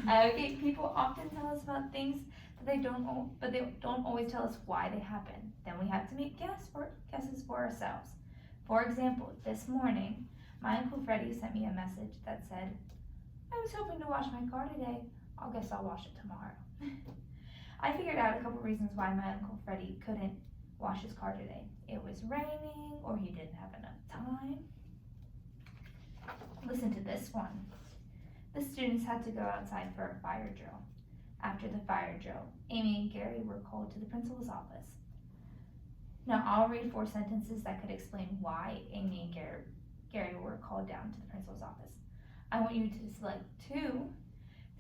Okay, people often tell us about things that but they don't always tell us why they happen. Then we have to make guesses for ourselves. For example, this morning, my Uncle Freddie sent me a message that said, I was hoping to wash my car today. Guess I'll wash it tomorrow. I figured out a couple reasons why my Uncle Freddie couldn't wash his car today. It was raining, or he didn't have enough time. Listen to this one. The students had to go outside for a fire drill. After the fire drill, Amy and Gary were called to the principal's office. Now I'll read 4 sentences that could explain why Amy and Gary were called down to the principal's office. I want you to select 2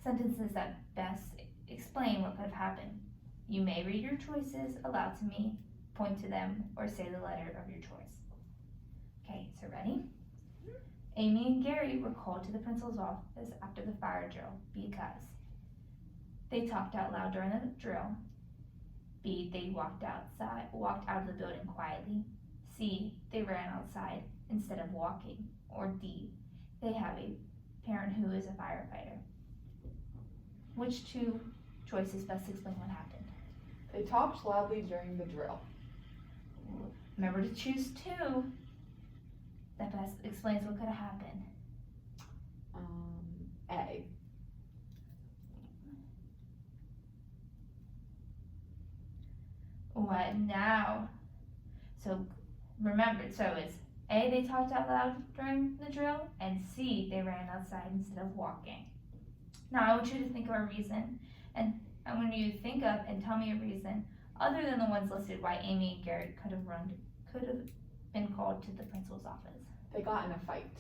sentences that best explain what could have happened. You may read your choices aloud to me, point to them, or say the letter of your choice. Okay, so ready? Amy and Gary were called to the principal's office after the fire drill because they talked out loud during the drill. B, they walked out of the building quietly. C, they ran outside instead of walking. Or D, they have a parent who is a firefighter. Which 2 choices best explain what happened? They talked loudly during the drill. Remember to choose 2 that best explains what could have happened. A. What now? So remember, so it's A, they talked out loud during the drill, and C, they ran outside instead of walking. Now I want you to think of a reason, and I want you to think of and tell me a reason other than the ones listed why Amy and Gary could have been called to the principal's office. They got in a fight.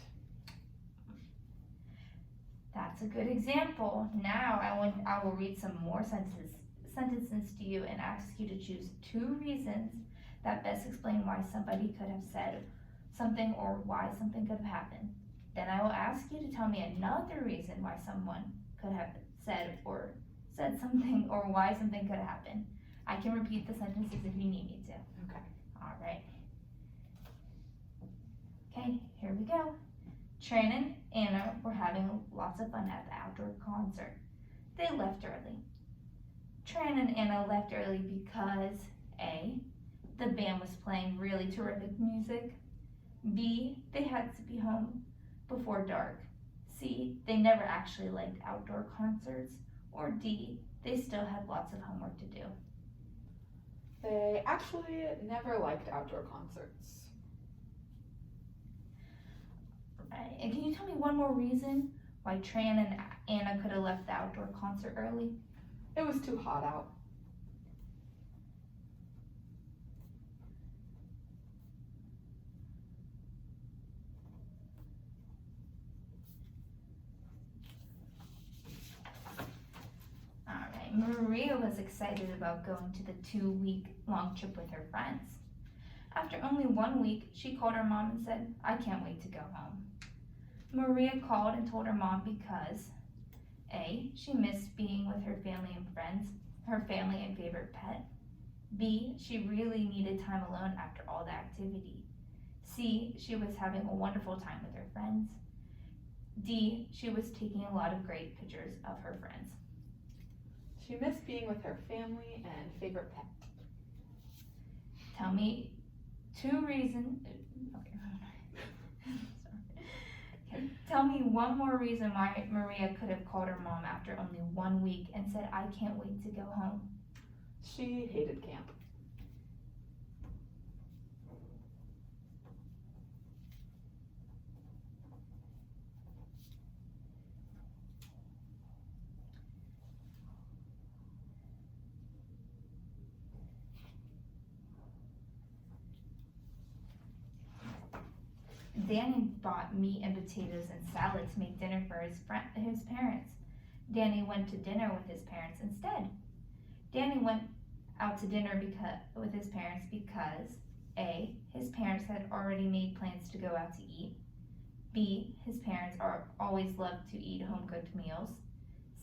That's a good example. Now I will read some more sentences to you and ask you to choose 2 reasons that best explain why somebody could have said something or why something could have happened. Then I will ask you to tell me another reason why someone could have said something or why something could have happened. I can repeat the sentences if you need me to. Okay. All right. Okay, here we go. Tran and Anna were having lots of fun at the outdoor concert. They left early. Tran and Anna left early because A, the band was playing really terrific music. B, they had to be home before dark. C, they never actually liked outdoor concerts. Or D, they still had lots of homework to do. They actually never liked outdoor concerts. Right. And can you tell me one more reason why Tran and Anna could have left the outdoor concert early? It was too hot out. Alright, Maria was excited about going to the 2-week-long trip with her friends. After only 1 week, she called her mom and said, I can't wait to go home. Maria called and told her mom because A, she missed being with her family and friends, her family and favorite pet. B, she really needed time alone after all the activity. C, she was having a wonderful time with her friends. D, she was taking a lot of great pictures of her friends. She missed being with her family and favorite pet. Tell me 2 reasons. Okay. Sorry. Tell me one more reason why Maria could have called her mom after only 1 week and said, I can't wait to go home. She hated camp. Danny bought meat and potatoes and salad to make dinner for his parents. Danny went to dinner with his parents instead. Danny went out to dinner with his parents because A, his parents had already made plans to go out to eat. B, his parents always loved to eat home-cooked meals.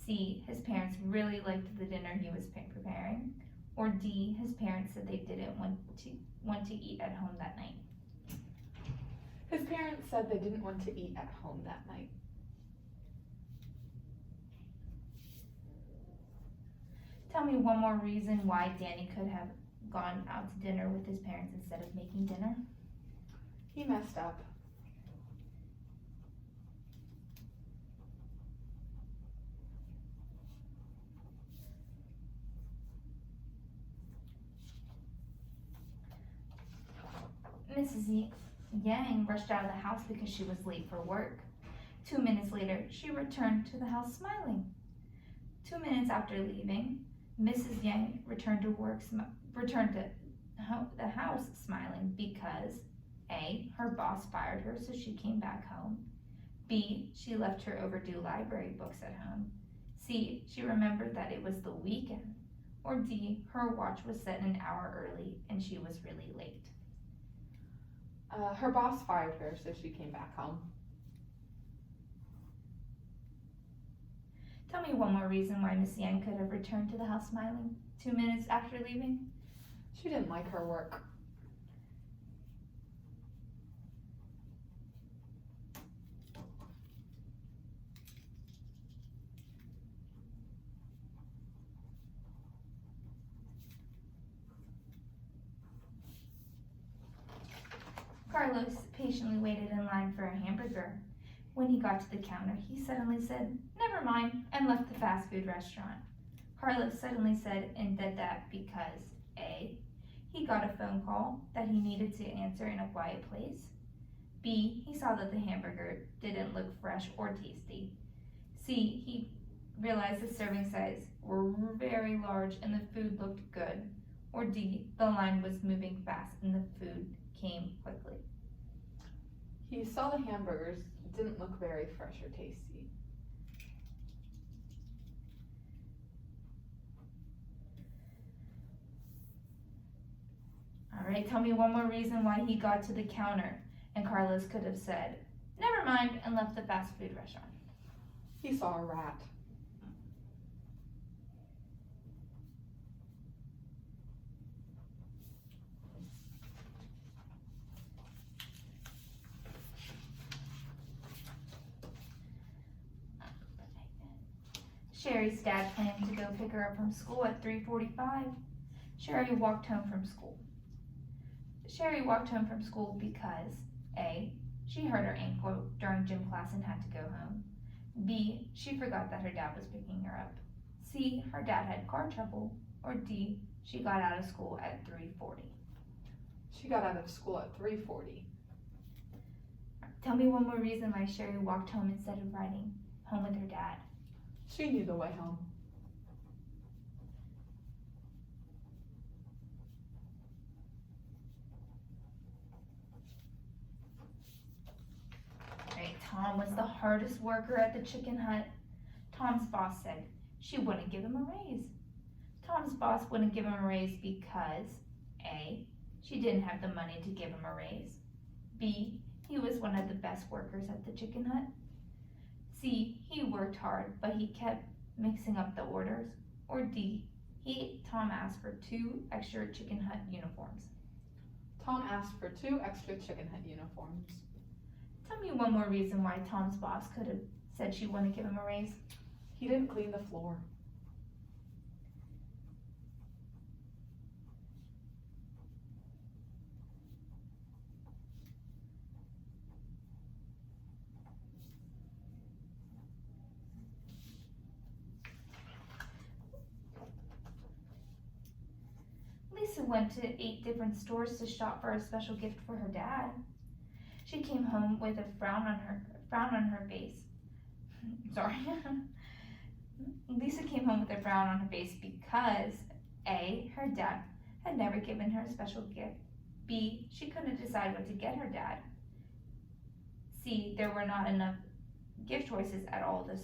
C, his parents really liked the dinner he was preparing. Or D, his parents said they didn't want to eat at home that night. His parents said they didn't want to eat at home that night. Tell me one more reason why Danny could have gone out to dinner with his parents instead of making dinner. He messed up. Mrs. Yang rushed out of the house because she was late for work. 2 minutes later, she returned to the house smiling. 2 minutes after leaving, Mrs. Yang returned to the house smiling because A, her boss fired her so she came back home. B, she left her overdue library books at home. C, she remembered that it was the weekend. Or D, her watch was set an hour early and she was really late. Her boss fired her, so she came back home. Tell me one more reason why Miss Yang could have returned to the house smiling 2 minutes after leaving. She didn't like her work. Carlos patiently waited in line for a hamburger. When he got to the counter, he suddenly said, "Never mind," and left the fast food restaurant. Carlos suddenly said and did that because A, he got a phone call that he needed to answer in a quiet place. B, he saw that the hamburger didn't look fresh or tasty. C, he realized the serving size were very large and the food looked good. Or D, the line was moving fast and the food came quickly. He saw the hamburgers didn't look very fresh or tasty. Alright, tell me one more reason why he got to the counter and Carlos could have said, "Never mind," and left the fast food restaurant. He saw a rat. Sherry's dad planned to go pick her up from school at 3:45. Sherry walked home from school. Sherry walked home from school because A, she hurt her ankle during gym class and had to go home. B, she forgot that her dad was picking her up. C, her dad had car trouble. Or D, she got out of school at 3:40. She got out of school at 3:40. Tell me one more reason why Sherry walked home instead of riding home with her dad. She knew the way home. Right, Tom was the hardest worker at the chicken hut. Tom's boss said she wouldn't give him a raise. Tom's boss wouldn't give him a raise because A, she didn't have the money to give him a raise. B, he was one of the best workers at the chicken hut. C, he worked hard, but he kept mixing up the orders. Or D, Tom asked for 2 extra chicken hut uniforms. Tom asked for 2 extra chicken hut uniforms. Tell me one more reason why Tom's boss could have said she wouldn't give him a raise. He didn't clean the floor. Lisa went to 8 different stores to shop for a special gift for her dad. She came home with a frown on her face. Sorry. Lisa came home with a frown on her face because A, her dad had never given her a special gift. B, she couldn't decide what to get her dad. C, there were not enough gift choices at all those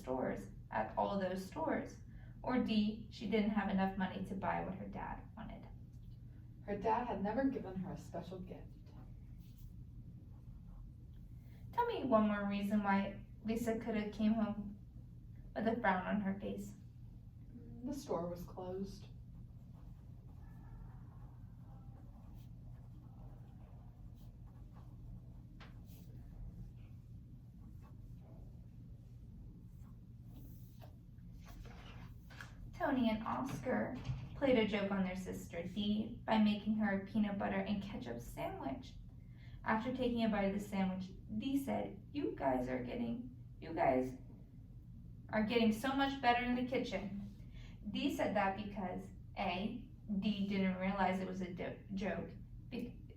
stores. Or D, she didn't have enough money to buy what her dad wanted. Her dad had never given her a special gift. Tell me one more reason why Lisa could have came home with a frown on her face. The store was closed. Tony and Oscar played a joke on their sister Dee by making her a peanut butter and ketchup sandwich. After taking a bite of the sandwich, Dee said, you guys are getting so much better in the kitchen. Dee said that because A, Dee didn't realize it was a joke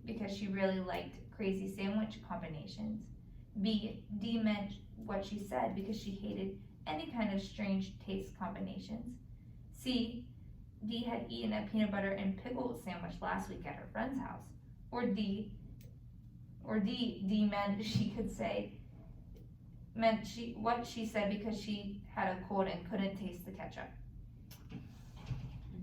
because she really liked crazy sandwich combinations. B, Dee meant what she said because she hated any kind of strange taste combinations. C, Dee had eaten a peanut butter and pickle sandwich last week at her friend's house. Or D, Dee meant what she said because she had a cold and couldn't taste the ketchup.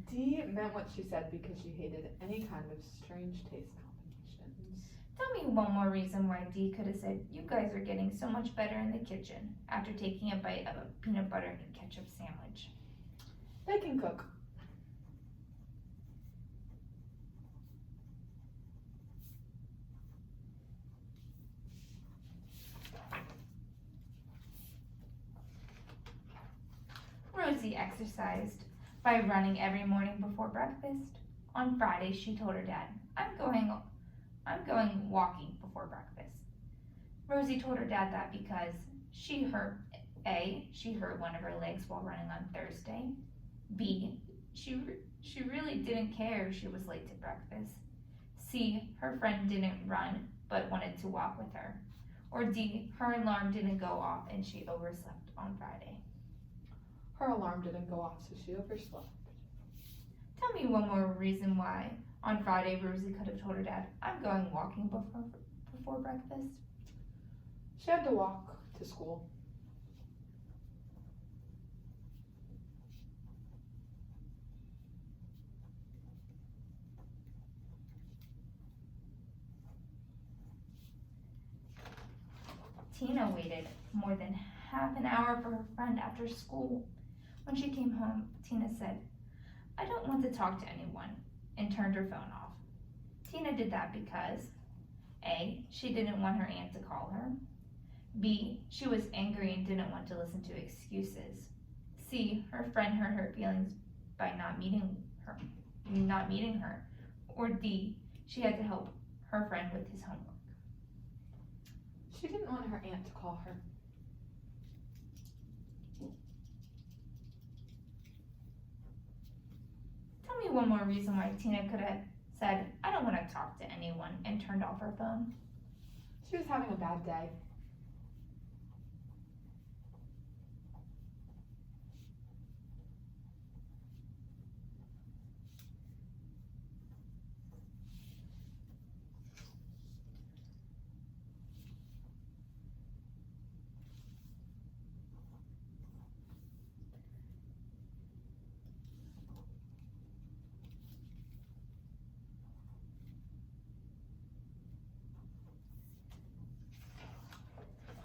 D meant what she said because she hated any kind of strange taste combinations. Tell me one more reason why Dee could have said, you guys are getting so much better in the kitchen after taking a bite of a peanut butter and ketchup sandwich. They can cook. Rosie exercised by running every morning before breakfast. On Friday, she told her dad, I'm going walking before breakfast. Rosie told her dad that because she hurt one of her legs while running on Thursday. B, she really didn't care if she was late to breakfast. C, her friend didn't run but wanted to walk with her. Or D, her alarm didn't go off and she overslept on Friday. Her alarm didn't go off, so she overslept. Tell me one more reason why on Friday Rosie could have told her dad, I'm going walking before breakfast. She had to walk to school. Tina waited more than half an hour for her friend after school. When she came home, Tina said, I don't want to talk to anyone, and turned her phone off. Tina did that because A, she didn't want her aunt to call her. B, she was angry and didn't want to listen to excuses. C, her friend hurt her feelings by not meeting her. Or D, she had to help her friend with his homework. She didn't want her aunt to call her. Tell me one more reason why Tina could have said, I don't want to talk to anyone, and turned off her phone. She was having a bad day.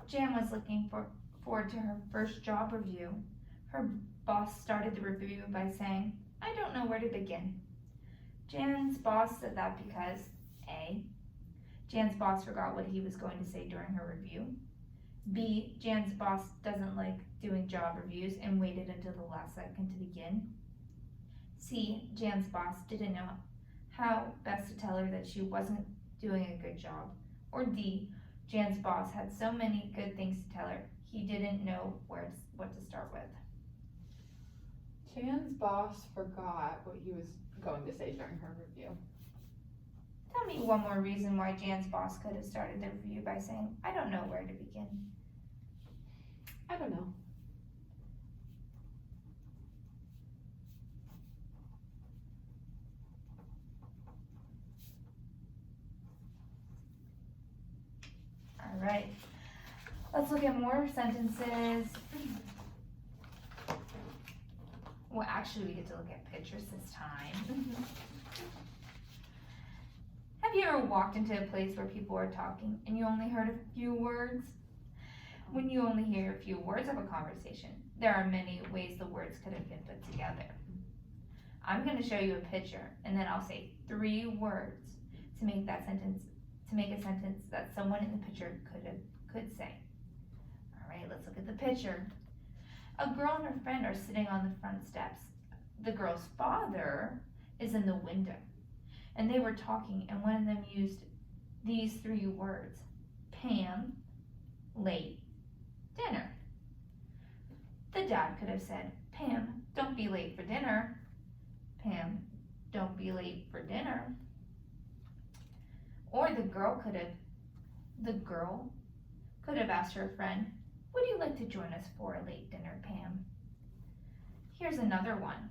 Jan was looking forward to her first job review. Her boss started the review by saying, I don't know where to begin. Jan's boss said that because A, Jan's boss forgot what he was going to say during her review. B, Jan's boss doesn't like doing job reviews and waited until the last second to begin. C, Jan's boss didn't know how best to tell her that she wasn't doing a good job. Or D, Jan's boss had so many good things to tell her, he didn't know what to start with. Jan's boss forgot what he was going to say during her review. Tell me one more reason why Jan's boss could have started the review by saying, I don't know where to begin. I don't know. All right, let's look at more sentences. Well, actually, we get to look at pictures this time. Have you ever walked into a place where people are talking and you only heard a few words? When you only hear a few words of a conversation, there are many ways the words could have been put together. I'm going to show you a picture, and then I'll say 3 words to make a sentence that someone in the picture could say. All right, let's look at the picture. A girl and her friend are sitting on the front steps the girl's father is in the window, and they were talking, and one of them used these 3 words: Pam, late, dinner. The dad could have said, Pam, don't be late for dinner. Pam, don't be late for dinner. Or the girl could have asked her friend, would you like to join us for a late dinner, Pam? Here's another one.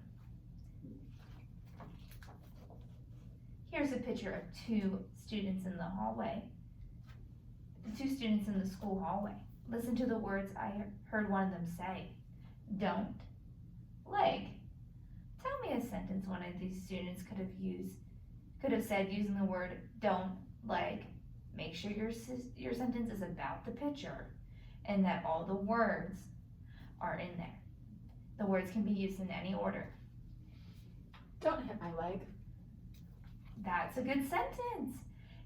Here's a picture of 2 students in the hallway. 2 students in the school hallway. Listen to the words I heard one of them say. Don't, leg. Tell me a sentence one of these students could have said using the word don't, leg. Make sure your sentence is about the picture and that all the words are in there. The words can be used in any order. Don't hit my leg. That's a good sentence.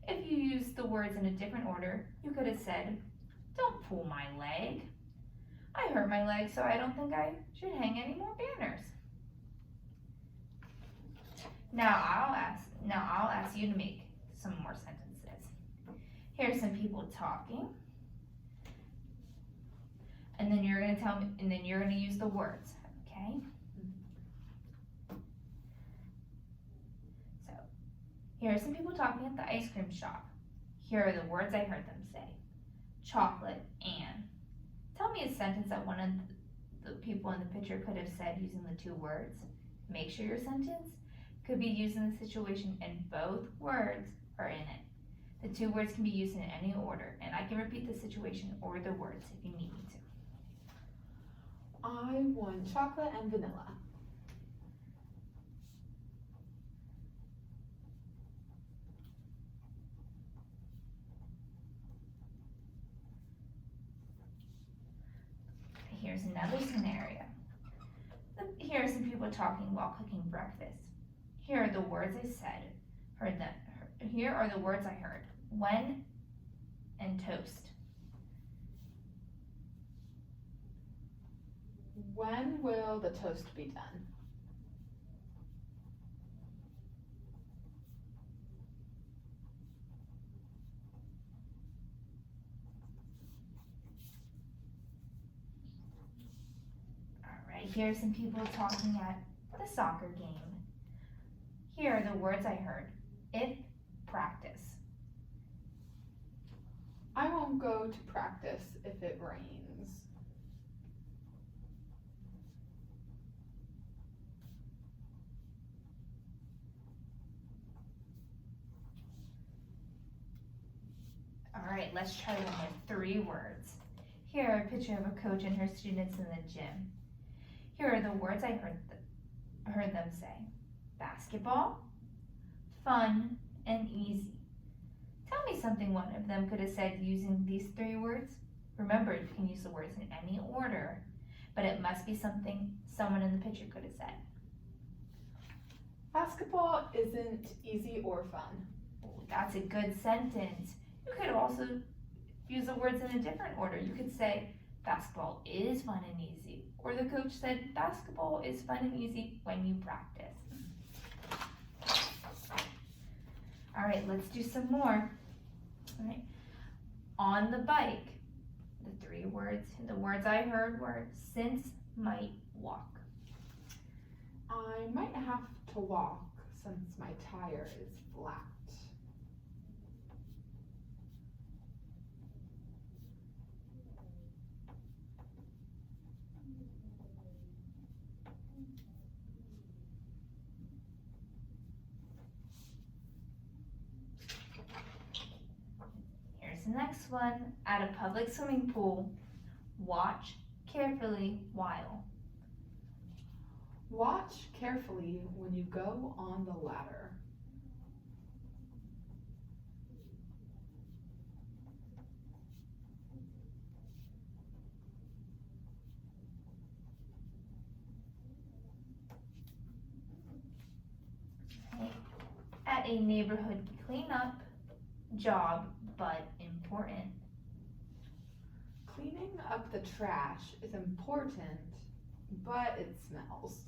If you use the words in a different order, you could have said, don't pull my leg. I hurt my leg, so I don't think I should hang any more banners. Now I'll ask you to make some more sentences. Here's some people talking. And then you're gonna use the words, okay? So, here are some people talking at the ice cream shop. Here are the words I heard them say. Chocolate and. Tell me a sentence that one of the people in the picture could have said using the 2 words. Make sure your sentence could be used in the situation and both words are in it. The 2 words can be used in any order, and I can repeat the situation or the words if you need me to. I want chocolate and vanilla. Here's another scenario. Here are some people talking while cooking breakfast. Here are the words I said, here are the words I heard. When and toast. When will the toast be done? Here are some people talking at the soccer game. Here are the words I heard. If, practice. I won't go to practice if it rains. All right, let's try one with 3 words. Here are a picture of a coach and her students in the gym. Here are the words I heard them say. Basketball, fun, and easy. Tell me something one of them could have said using these 3 words. Remember, you can use the words in any order, but it must be something someone in the picture could have said. Basketball isn't easy or fun. Oh, that's a good sentence. You could also use the words in a different order. You could say, basketball is fun and easy. Or the coach said, basketball is fun and easy when you practice. All right, let's do some more. All right. On the bike, the 3 words, the words I heard were since, might, walk. I might have to walk since my tire is flat. Here's the next one. At a public swimming pool, watch carefully while. Watch carefully when you go on the ladder. At a neighborhood cleanup, job, but important. Cleaning up the trash is important, but it smells.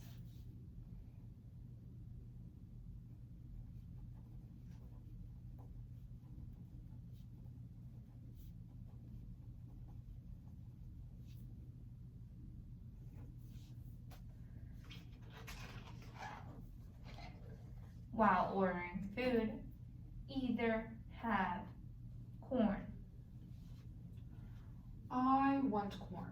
while ordering food, either have corn. I want corn.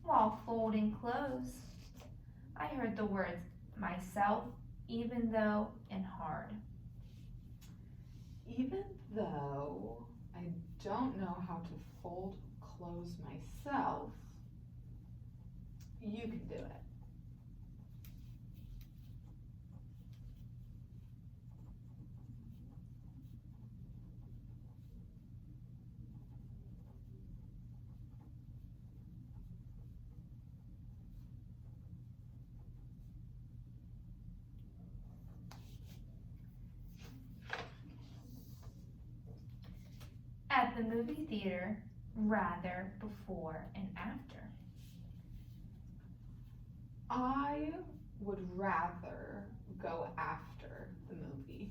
While folding clothes, I heard the words myself, even though, and hard. Even though I don't know how to fold clothes myself, you can do it. At the movie theater, rather, before, and after. I would rather go after the movie.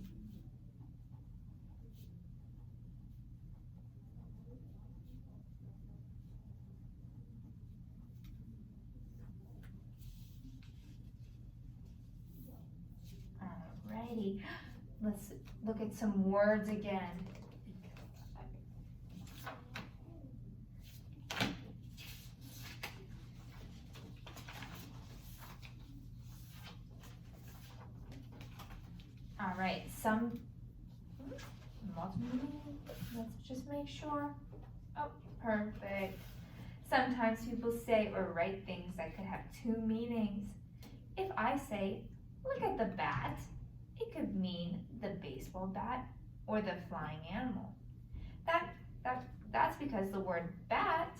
Alrighty, let's look at some words again. Alright, let's just make sure. Oh, perfect. Sometimes people say or write things that could have two meanings. If I say, look at the bat, it could mean the baseball bat or the flying animal. That's because the word bat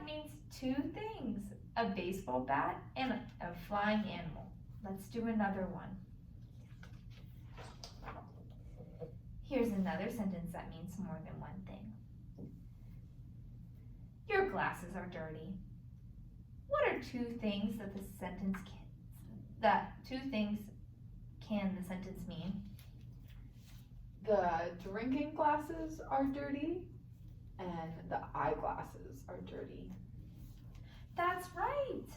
means two things, a baseball bat and a flying animal. Let's do another one. Here's another sentence that means more than one thing. Your glasses are dirty. What are two things that the sentence can the sentence mean? The drinking glasses are dirty and the eyeglasses are dirty. That's right.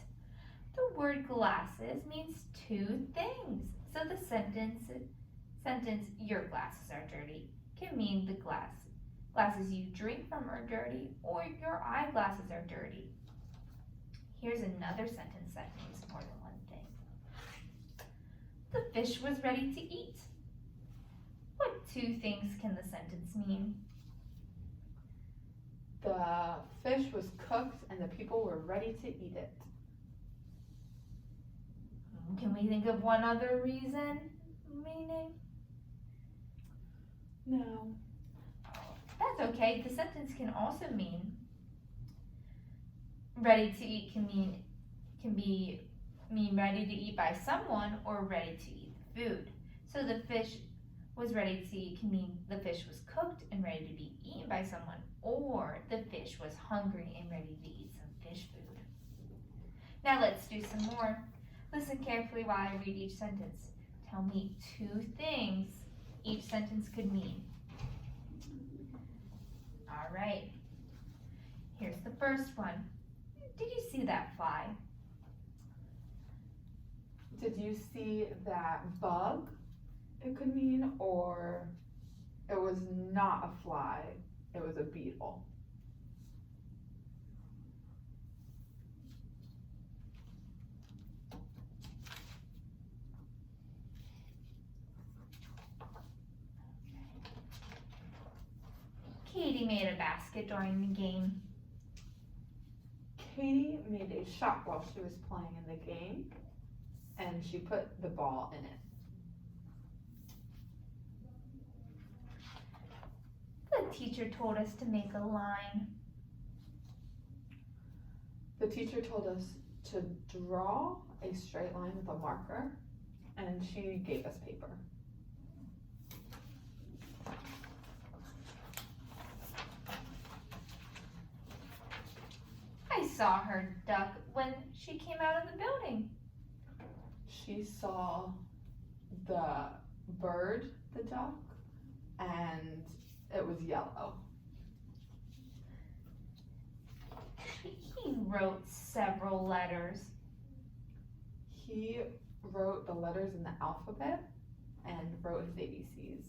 The word glasses means two things. So the sentence your glasses are dirty can mean the glasses you drink from are dirty or your eyeglasses are dirty. Here's another sentence that means more than one thing. The fish was ready to eat. What two things can the sentence mean? The fish was cooked and the people were ready to eat it. Can we think of one other meaning? No. That's okay. The sentence can also mean ready to eat can mean ready to eat by someone or ready to eat the food. So the fish was ready to eat can mean the fish was cooked and ready to be eaten by someone, or the fish was hungry and ready to eat some fish food. Now let's do some more. Listen carefully while I read each sentence. Tell me two things each sentence could mean. All right. Here's the first one. Did you see that fly? Did you see that bug? It could mean, or it was not a fly, it was a beetle. Katie made a basket during the game. Katie made a shot while she was playing in the game, and she put the ball in it. The teacher told us to make a line. The teacher told us to draw a straight line with a marker, and she gave us paper. I saw her duck when she came out of the building. She saw the bird, the duck, and it was yellow. He wrote several letters. He wrote the letters in the alphabet and wrote his ABCs.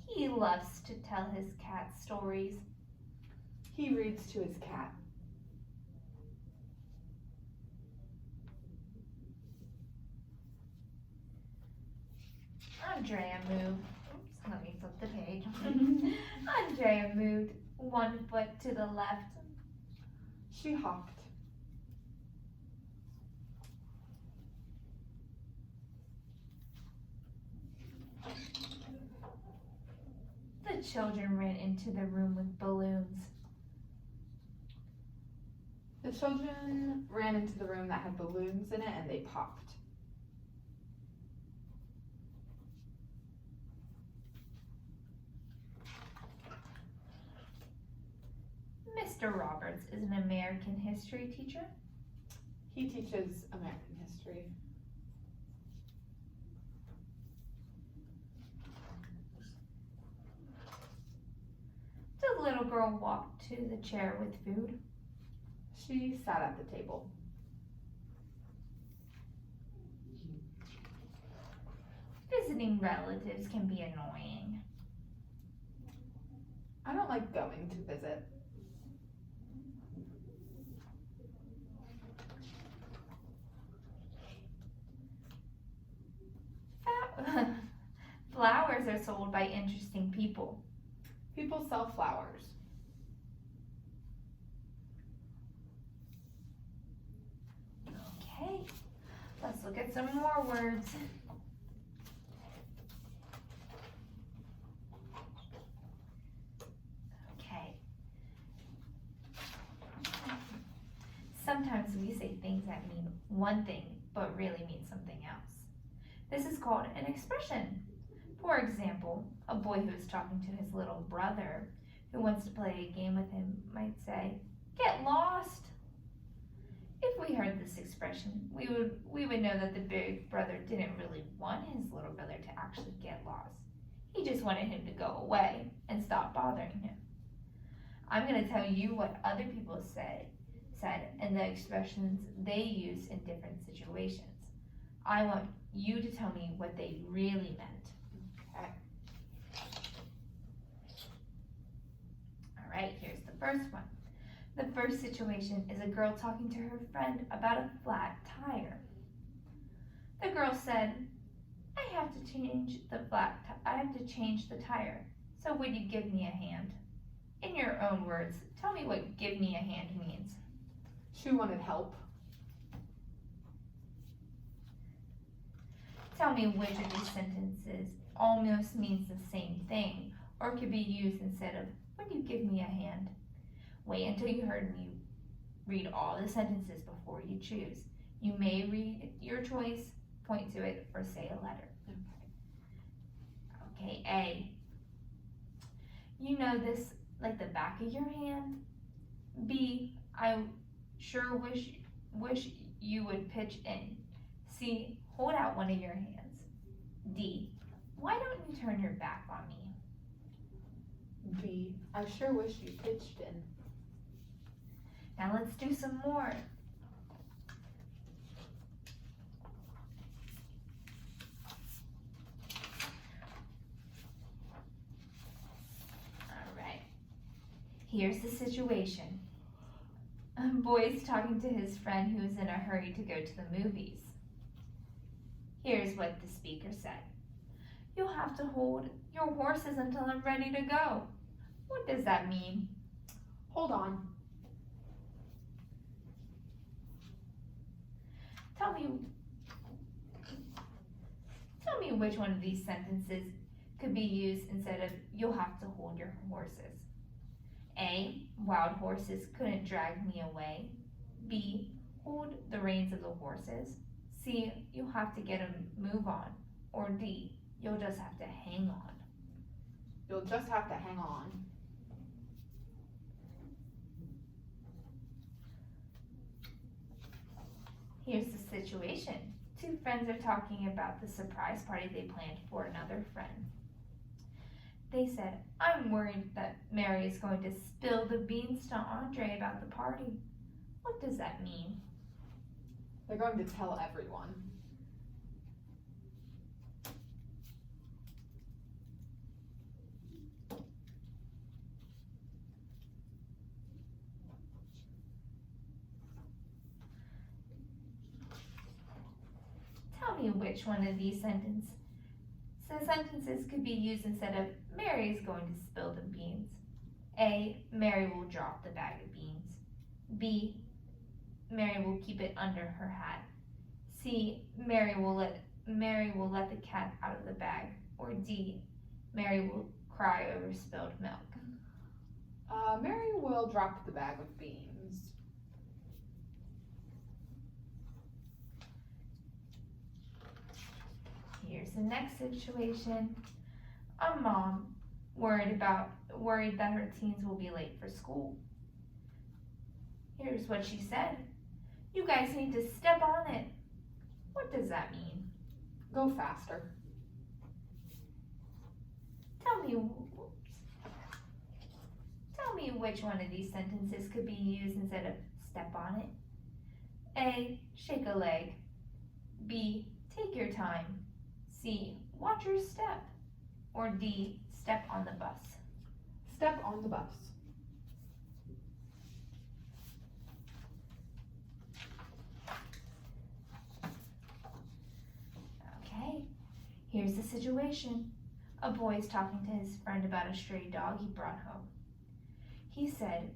He loves to tell his cat stories. He reads to his cat. Andrea moved. Oops, let me flip the page. Andrea moved 1 foot to the left. She hopped. The children ran into the room with balloons. The children ran into the room that had balloons in it and they popped. Mr. Roberts is an American history teacher. He teaches American history. The little girl walked to the chair with food. She sat at the table. Visiting relatives can be annoying. I don't like going to visit. Flowers are sold by interesting people. People sell flowers. Okay, let's look at some more words. Okay. Sometimes we say things that mean one thing, but really mean something else. This is called an expression. For example, a boy who is talking to his little brother who wants to play a game with him might say, "Get lost." If we heard this expression, we would know that the big brother didn't really want his little brother to actually get lost. He just wanted him to go away and stop bothering him. I'm going to tell you what other people said and the expressions they use in different situations. I want you to tell me what they really meant. Okay. All right, here's the first one. The first situation is a girl talking to her friend about a flat tire. The girl said, I have to change the tire. So would you give me a hand? In your own words, tell me what give me a hand means. She wanted help. Tell me which of these sentences almost means the same thing or could be used instead of would you give me a hand? Wait until you heard me read all the sentences before you choose. You may read your choice, point to it, or say a letter. Okay, A. You know this like the back of your hand. B. I sure wish you would pitch in. C. Hold out one of your hands. D. Why don't you turn your back on me? B. I sure wish you pitched in. Now let's do some more. All right. Here's the situation. A boy is talking to his friend who is in a hurry to go to the movies. Here's what the speaker said. You'll have to hold your horses until I'm ready to go. What does that mean? Hold on. Tell me which one of these sentences could be used instead of you'll have to hold your horses. A. Wild horses couldn't drag me away. B. Hold the reins of the horses. C. You'll have to get a move on. Or D. You'll just have to hang on. You'll just have to hang on. Here's the situation. Two friends are talking about the surprise party they planned for another friend. They said, I'm worried that Mary is going to spill the beans to Andre about the party. What does that mean? They're going to tell everyone. Tell me which one of these sentences could be used instead of Mary is going to spill the beans. A. Mary will drop the bag of beans. B. Mary will keep it under her hat. C. Mary will let the cat out of the bag. Or D. Mary will cry over spilled milk. Mary will drop the bag of beans. Here's the next situation. A mom worried that her teens will be late for school. Here's what she said. You guys need to step on it. What does that mean? Go faster. Tell me which one of these sentences could be used instead of step on it. A. Shake a leg. B. Take your time. C. Watch your step. Or D. Step on the bus. Step on the bus. Okay, here's the situation. A boy is talking to his friend about a stray dog he brought home. He said,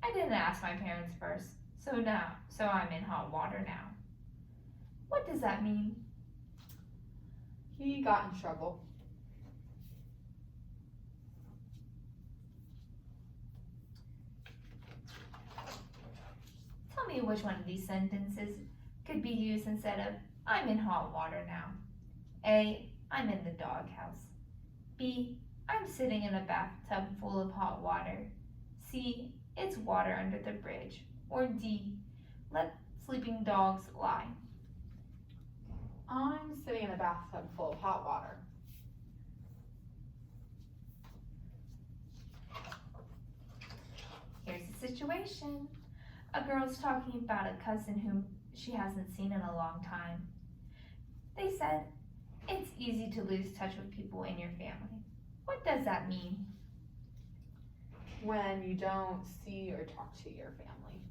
I didn't ask my parents first, so I'm in hot water now. What does that mean? He got in trouble. Tell me which one of these sentences could be used instead of I'm in hot water now. A. I'm in the doghouse. B. I'm sitting in a bathtub full of hot water. C. It's water under the bridge. Or D. Let sleeping dogs lie. I'm sitting in a bathtub full of hot water. Here's the situation. A girl's talking about a cousin whom she hasn't seen in a long time. They said, it's easy to lose touch with people in your family. What does that mean? When you don't see or talk to your family.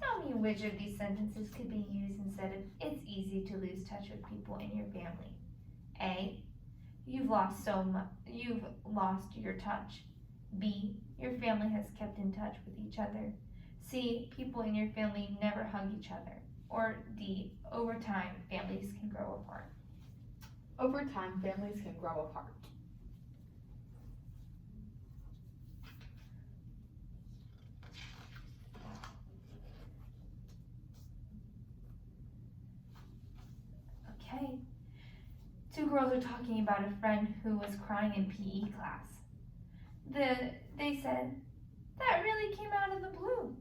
Tell me which of these sentences could be used instead of it's easy to lose touch with people in your family. A. You've lost your touch. B. Your family has kept in touch with each other. C. People in your family never hug each other. Or D. Over time, families can grow apart. Over time, families can grow apart. Okay. Two girls are talking about a friend who was crying in PE class. They said, that really came out of the blue.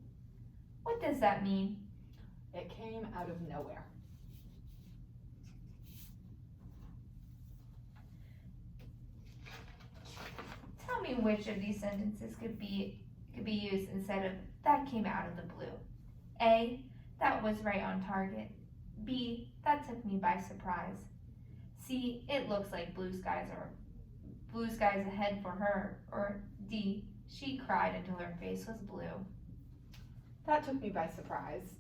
What does that mean? It came out of nowhere. Tell me which of these sentences could be used instead of that came out of the blue. A. That was right on target. B. That took me by surprise. C. It looks like blue skies ahead for her. Or D. She cried until her face was blue. That took me by surprise.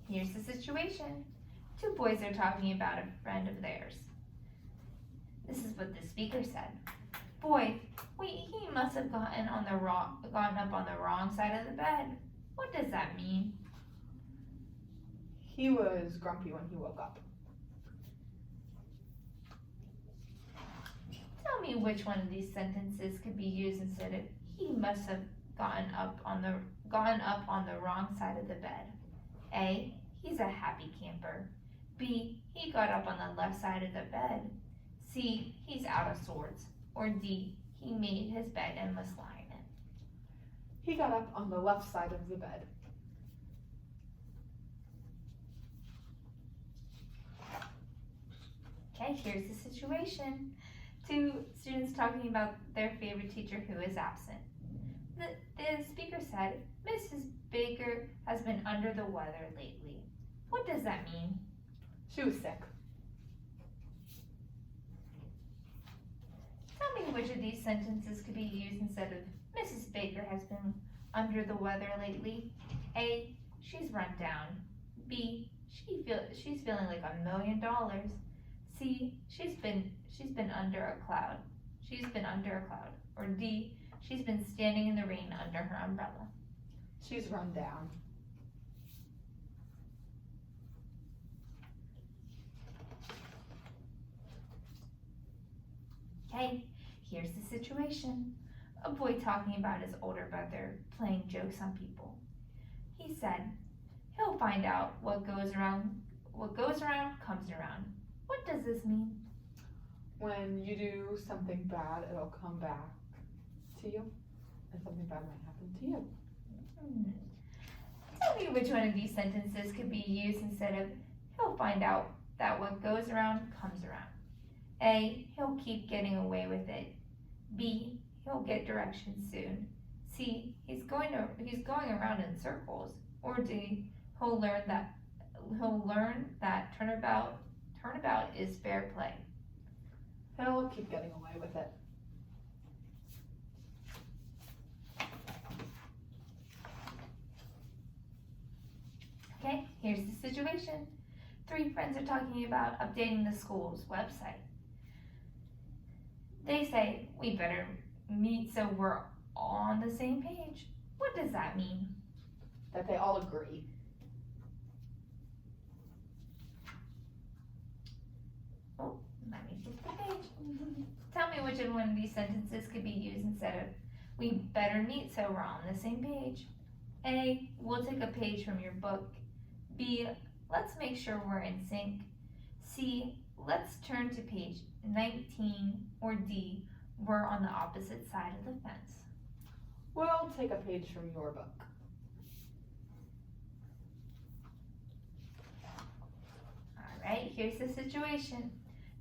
Here's the situation. Two boys are talking about a friend of theirs. This is what the speaker said. Boy, he must have gotten up on the wrong side of the bed. What does that mean? He was grumpy when he woke up. Tell me which one of these sentences could be used instead of he must have gotten up on the wrong side of the bed. A. He's a happy camper. B. He got up on the left side of the bed. C. He's out of sorts. Or D. He made his bed and was lying in it. He got up on the left side of the bed. Okay, here's the situation. Two students talking about their favorite teacher who is absent. The speaker said, Mrs. Baker has been under the weather lately. What does that mean? She was sick. Tell me which of these sentences could be used instead of Mrs. Baker has been under the weather lately. A, she's run down. B, she's feeling like $1 million. C, she's been under a cloud. She's been under a cloud. Or D, she's been standing in the rain under her umbrella. She's run down. Okay, here's the situation. A boy talking about his older brother playing jokes on people. He said, he'll find out what goes around comes around. What does this mean? When you do something bad, it'll come back to you, and something bad might happen to you. Tell me which one of these sentences could be used instead of he'll find out that what goes around comes around. A, he'll keep getting away with it. B, he'll get directions soon. C, he's going around in circles. Or D, he'll learn that turnabout is fair play. He'll keep getting away with it. Okay, here's the situation. Three friends are talking about updating the school's website. They say, we better meet so we're all on the same page. What does that mean? That they all agree. Oh, let me flip the page. Tell me which one of these sentences could be used instead of we better meet so we're all on the same page. A, we'll take a page from your book. B, let's make sure we're in sync. C, let's turn to page 19. Or D, we're on the opposite side of the fence. We'll take a page from your book. Alright, here's the situation.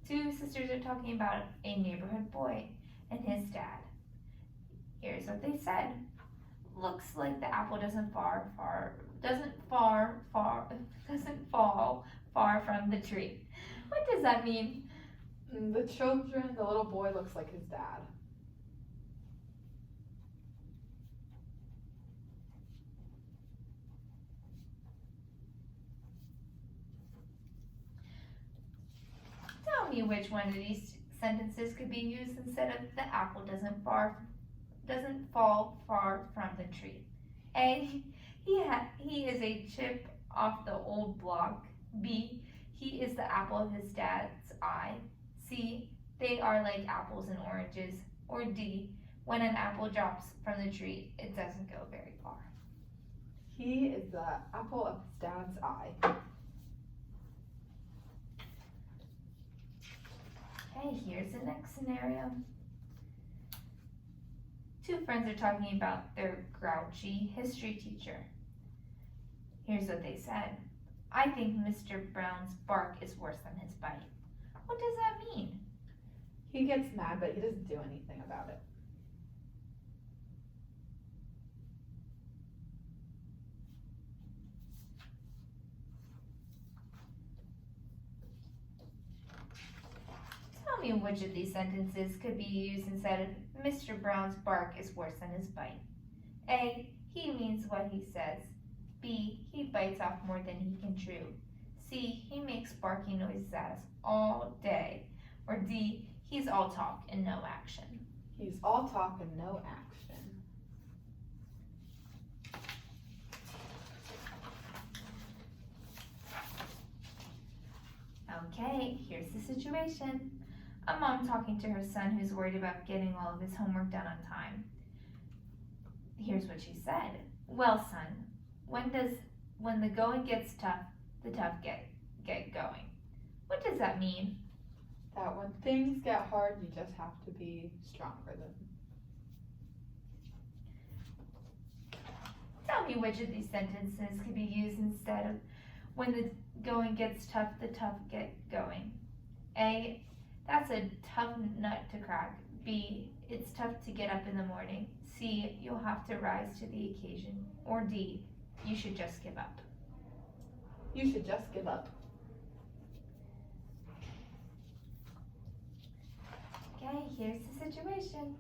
Two sisters are talking about a neighborhood boy and his dad. Here's what they said. Looks like the apple doesn't fall far from the tree. What does that mean? The little boy looks like his dad. Tell me which one of these sentences could be used instead of the apple doesn't fall far from the tree. A, he is a chip off the old block. B, he is the apple of his dad's eye. C, they are like apples and oranges. Or D, when an apple drops from the tree, it doesn't go very far. He is the apple of his dad's eye. Okay, here's the next scenario. Two friends are talking about their grouchy history teacher. Here's what they said. I think Mr. Brown's bark is worse than his bite. What does that mean? He gets mad, but he doesn't do anything about it. Tell me which of these sentences could be used instead of Mr. Brown's bark is worse than his bite. A, he means what he says. B, he bites off more than he can chew. C, he makes barking noises at us all day. Or D, he's all talk and no action. He's all talk and no action. Okay, here's the situation. A mom talking to her son who's worried about getting all of his homework done on time. Here's what she said. Well, son, when the going gets tough, the tough get going. What does that mean? That when things get hard, you just have to be stronger than Tell me which of these sentences could be used instead of when the going gets tough, the tough get going. A, that's a tough nut to crack. B, it's tough to get up in the morning. C, you'll have to rise to the occasion. Or D, you should just give up. You should just give up. Okay, here's the situation.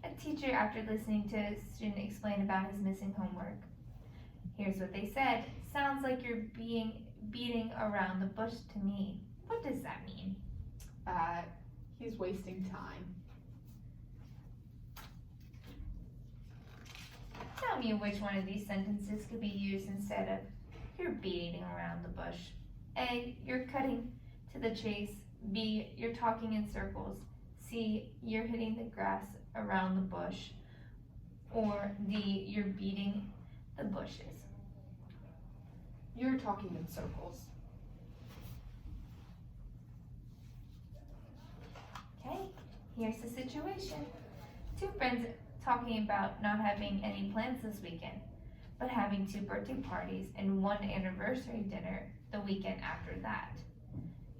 A teacher, after listening to a student explain about his missing homework. Here's what they said. Sounds like you're beating around the bush to me. What does that mean? He's wasting time. Tell me which one of these sentences could be used instead of you're beating around the bush. A, you're cutting to the chase. B, you're talking in circles. C, you're hitting the grass around the bush. Or D, you're beating the bushes. You're talking in circles. Okay, here's the situation. Two friends talking about not having any plans this weekend, but having 2 birthday parties and 1 anniversary dinner the weekend after that.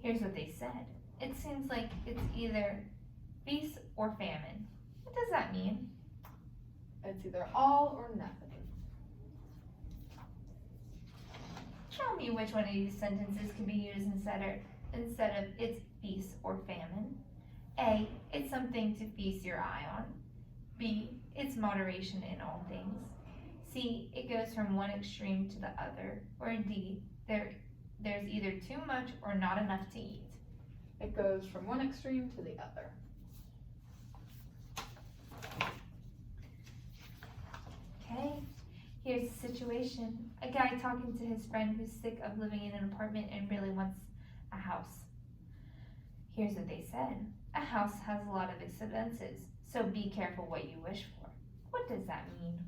Here's what they said. It seems like it's either feast or famine. What does that mean? It's either all or nothing. Tell me which one of these sentences can be used instead of it's feast or famine. A, it's something to feast your eye on. B, it's moderation in all things. C, it goes from one extreme to the other. Or D, there's either too much or not enough to eat. It goes from one extreme to the other. Okay, here's the situation. A guy talking to his friend who's sick of living in an apartment and really wants a house. Here's what they said. A house has a lot of expenses, so be careful what you wish for. What does that mean?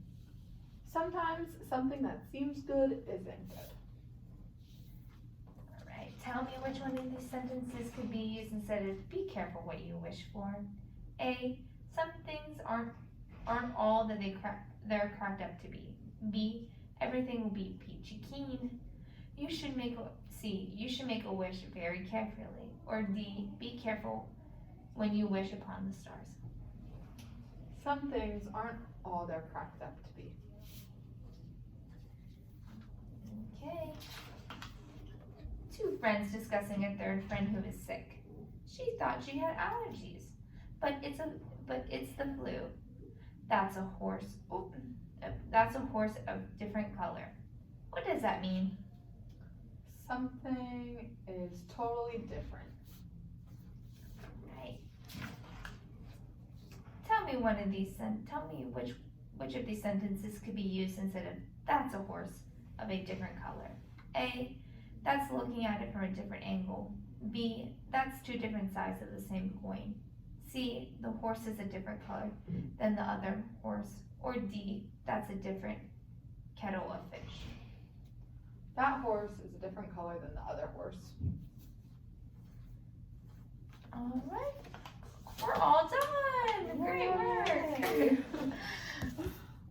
Sometimes something that seems good isn't good. Alright, tell me which one of these sentences could be used instead of be careful what you wish for. A, some things aren't all that they're cracked up to be. B, everything will be peachy keen. C, you should make a wish very carefully. Or D, be careful when you wish upon the stars. Some things aren't all they're cracked up to be. Okay. 2 friends discussing a third friend who is sick. She thought she had allergies, but it's the flu. That's a horse. That's a horse of different color. What does that mean? Something is totally different. Right. Tell me which of these sentences could be used instead of that's a horse of a different color. A, that's looking at it from a different angle. B, that's 2 different sides of the same coin. C, the horse is a different color than the other horse. Or D, that's a different kettle of fish. That horse is a different color than the other horse.